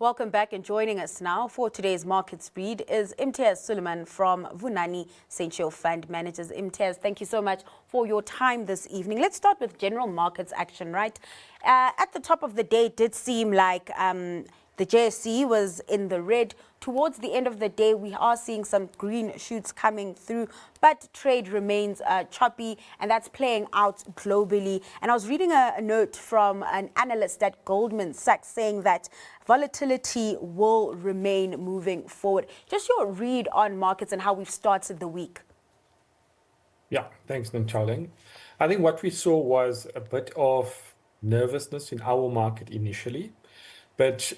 Welcome back, and joining us now for today's market read is Imtiaz Suliman from Vunani Senti Fund Managers. Imtiaz, thank you so much for your time this evening. Let's start with general markets action, right? At the top of the day, it did seem like the JSE was in the red. Towards the end of the day, we are seeing some green shoots coming through, but trade remains choppy, and that's playing out globally. And I was reading a note from an analyst at Goldman Sachs saying that volatility will remain moving forward. Just your read on markets and how we've started the week. Yeah, thanks, Nanchaling. I think what we saw was a bit of nervousness in our market initially. But,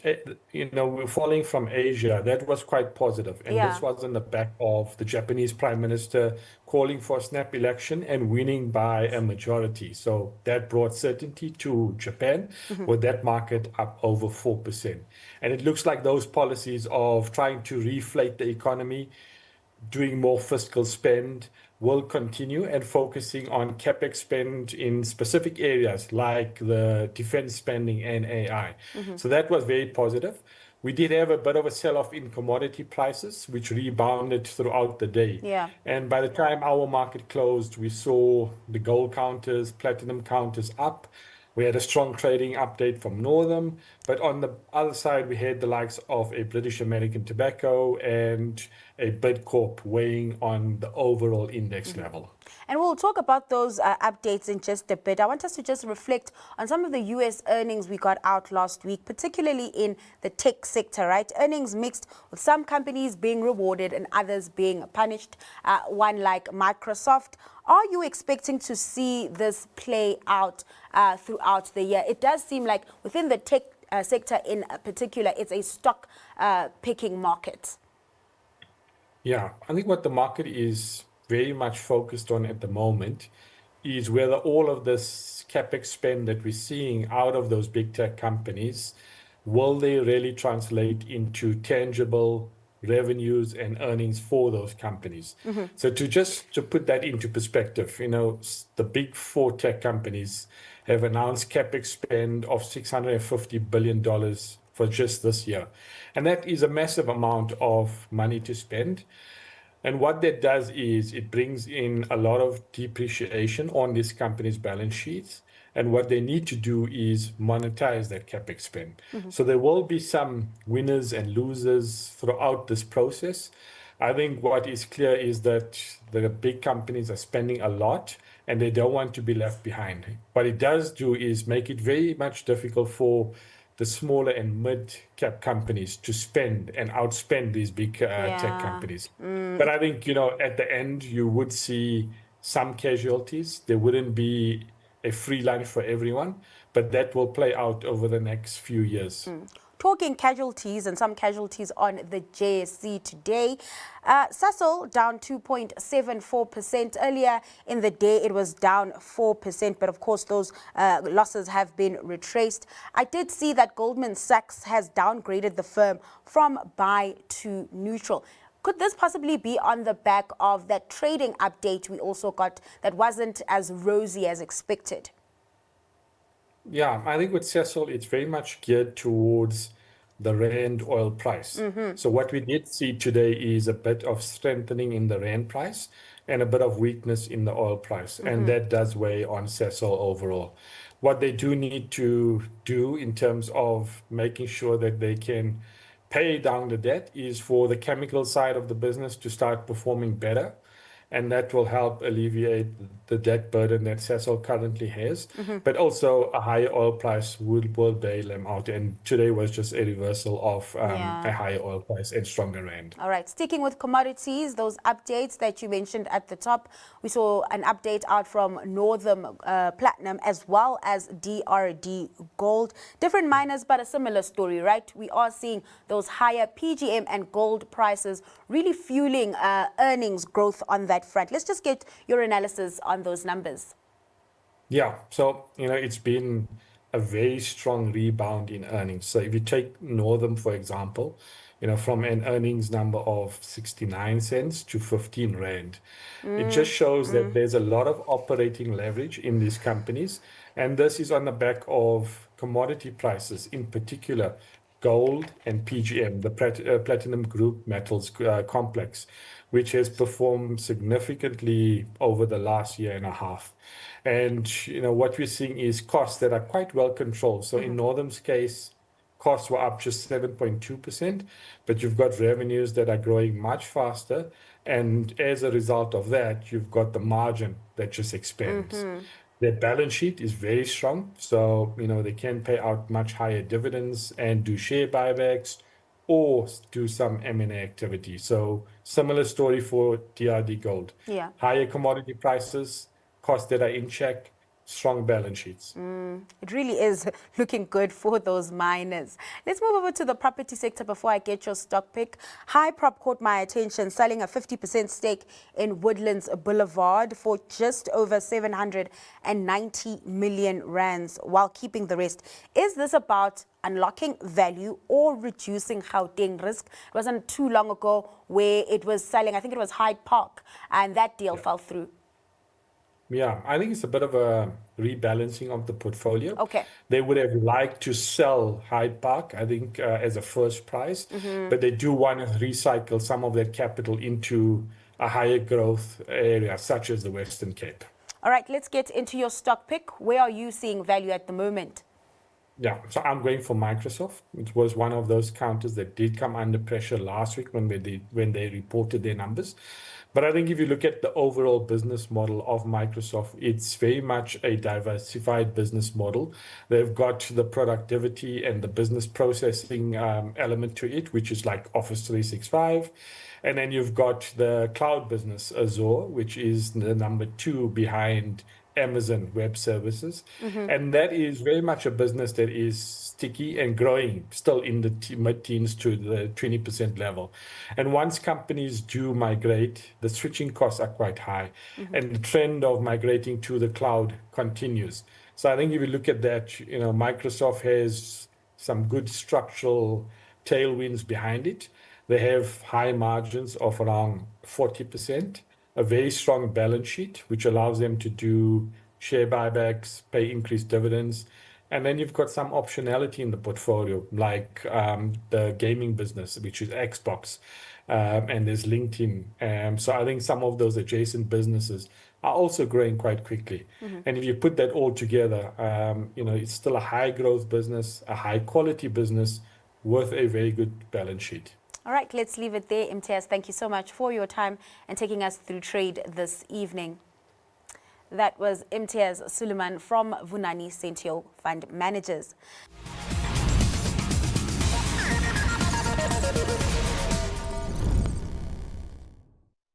we're falling from Asia. That was quite positive. And this was on the back of the Japanese Prime Minister calling for a snap election and winning by a majority. So that brought certainty to Japan, with that market up over 4%. And it looks like those policies of trying to reflate the economy, doing more fiscal spend, will continue, and focusing on capex spend in specific areas like the defense spending and AI. So that was very positive. We did have a bit of a sell-off in commodity prices, which rebounded throughout the day. And by the time our market closed, we saw the gold counters, platinum counters up. We had a strong trading update from Northam, but on the other side, we had the likes of a British American Tobacco and a Bidcorp weighing on the overall index level. And we'll talk about those updates in just a bit. I want us to just reflect on some of the U.S. earnings we got out last week, particularly in the tech sector, right? Earnings mixed, with some companies being rewarded and others being punished, one like Microsoft. Are you expecting to see this play out throughout the year? It does seem like within the tech sector in particular, it's a stock picking market. Yeah, I think what the market is very much focused on at the moment is whether all of this capex spend that we're seeing out of those big tech companies, will they really translate into tangible revenues and earnings for those companies? So to put that into perspective, the big four tech companies have announced capex spend of $650 billion for just this year. And that is a massive amount of money to spend. And what that does is it brings in a lot of depreciation on these companies' balance sheets. And what they need to do is monetize that capex spend. So there will be some winners and losers throughout this process. I think what is clear is that the big companies are spending a lot and they don't want to be left behind. What it does do is make it very much difficult for the smaller and mid-cap companies to spend and outspend these big tech companies. But I think, at the end, you would see some casualties. There wouldn't be a free lunch for everyone, but that will play out over the next few years. Talking casualties, and some casualties on the JSE today. Sasol down 2.74%. Earlier in the day, it was down 4%, but of course, those losses have been retraced. I did see that Goldman Sachs has downgraded the firm from buy to neutral. Could this possibly be on the back of that trading update we also got that wasn't as rosy as expected? Yeah, I think with Sasol, it's very much geared towards the Rand oil price. So what we did see today is a bit of strengthening in the Rand price and a bit of weakness in the oil price. And that does weigh on Sasol overall. What they do need to do in terms of making sure that they can pay down the debt is for the chemical side of the business to start performing better. And that will help alleviate the debt burden that Sasol currently has. But also a higher oil price will bail them out. And today was just a reversal of a higher oil price and stronger Rand. All right. Sticking with commodities, those updates that you mentioned at the top, we saw an update out from Northam Platinum as well as DRD Gold. Different miners, but a similar story, right? We are seeing those higher PGM and gold prices really fueling earnings growth on that front. Let's just get your analysis on those numbers. Yeah, so, it's been a very strong rebound in earnings. So if you take Northam, for example, from an earnings number of 69 cents to 15 Rand, it just shows that there's a lot of operating leverage in these companies. And this is on the back of commodity prices in particular gold, and PGM, the platinum group metals complex, which has performed significantly over the last year and a half. And what we're seeing is costs that are quite well controlled. So in Northam's case, costs were up just 7.2%, but you've got revenues that are growing much faster. And as a result of that, you've got the margin that just expands. Their balance sheet is very strong, so they can pay out much higher dividends and do share buybacks or do some M&A activity. So similar story for DRD Gold. Yeah. Higher commodity prices, costs that are in check, strong balance sheets. It really is looking good for those miners. Let's move over to the property sector before I get your stock pick. Hyprop caught my attention, selling a 50% stake in Woodlands Boulevard for just over 790 million rands while keeping the rest. Is this about unlocking value or reducing Gauteng risk? It wasn't too long ago where it was selling, I think it was Hyde Park, and that deal fell through. Yeah, I think it's a bit of a rebalancing of the portfolio. Okay. They would have liked to sell Hyde Park, I think, as a first prize, but they do want to recycle some of that capital into a higher growth area, such as the Western Cape. All right, let's get into your stock pick. Where are you seeing value at the moment? Yeah, so I'm going for Microsoft. It was one of those counters that did come under pressure last week when they reported their numbers. But I think if you look at the overall business model of Microsoft, it's very much a diversified business model. They've got the productivity and the business processing element to it, which is like Office 365. And then you've got the cloud business, Azure, which is the number 2 behind Amazon Web Services. And that is very much a business that is sticky and growing, still in the mid-teens to the 20% level. And once companies do migrate, the switching costs are quite high. And the trend of migrating to the cloud continues. So I think if you look at that, Microsoft has some good structural tailwinds behind it. They have high margins of around 40%. A very strong balance sheet, which allows them to do share buybacks, pay increased dividends. And then you've got some optionality in the portfolio, like the gaming business, which is Xbox, and there's LinkedIn. So I think some of those adjacent businesses are also growing quite quickly. And if you put that all together, it's still a high growth business, a high quality business with a very good balance sheet. All right, let's leave it there. Imtiaz, thank you so much for your time and taking us through trade this evening. That was Imtiaz Suliman from Vunani Senti Fund Managers.